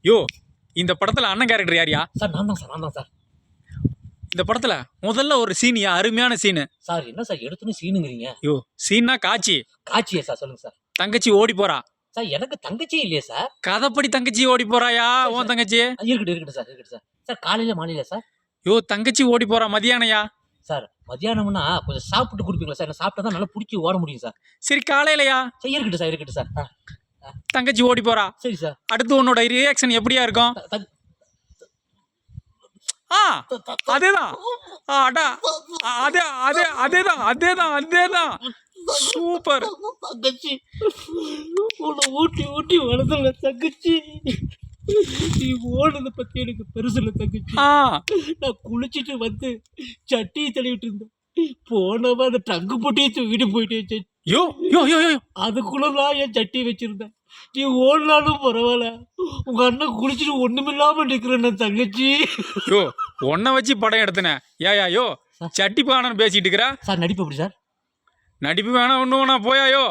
யோ இந்த படத்துல அண்ணன் கேரக்டர் யாரியா? சார் நான் தான் சார். இந்த படத்துல முதல்ல ஒரு சீனியா, அருமையான சீனு. சார் என்ன சார் எடுத்துன்னு சீனுங்கிறீங்க? யோ சீன்னா காட்சி. காட்சியா சார்? சொல்லுங்க சார். தங்கச்சி ஓடி போறா. சார் எனக்கு தங்கச்சியே இல்லையே சார். கதைப்படி தங்கச்சி ஓடி போறாயா? உன் தங்கச்சி இருக்கட்டும் சார், இருக்கட்டும் சார். சார் காலையில மாலையில சார்? யோ தங்கச்சி ஓடி போறா மதியானையா? சார் மத்தியானம்னா கொஞ்சம் சாப்பிட்டு கொடுப்பீங்களா சார்? என்ன சாப்பிட்டா தான் நல்லா பிடிச்சி ஓட முடியும் சார். சரி காலையிலயா? சரி இருக்கட்டும் சார், இருக்கட்டும் சார். தங்கச்சி ஓடி போறா. சரி சார். அடுத்து உன்னோட ரியாக்ஷன் எப்படியா இருக்கும்? அதேதான். அடா அதே அதே அதேதான் அதேதான் அதேதான். சூப்பர். தங்கச்சி உன்னை ஊட்டி ஊட்டி வளர்ந்தல தங்கச்சி. நீ ஓடுறத பத்தி எனக்கு பெருசுல தங்கச்சி. நான் குளிச்சுட்டு வந்து சட்டியை தள்ளிட்டு இருந்தேன். போனவ அந்த டங்கு போட்டியை தூக்கிட்டு போயிட்டேன். யோ யோ யோ யோ அதுக்குள்ளதான் என் சட்டி வச்சிருந்தேன். நீ ஓடனாலும் பரவாயில்ல, உங்க அண்ணன் குளிச்சுட்டு ஒண்ணுமில்லாம நிக்கிறேன் தங்கச்சி. யோ உன்னை வச்சு படம் எடுத்தனேன். ஏயா யோ சட்டி பானன்னு பேசிட்டு இருக்கிற சார்? நடிப்பு எப்படி சார்? நடிப்பு வேணாம் ஒன்றும் வேணாம் போயாயோ.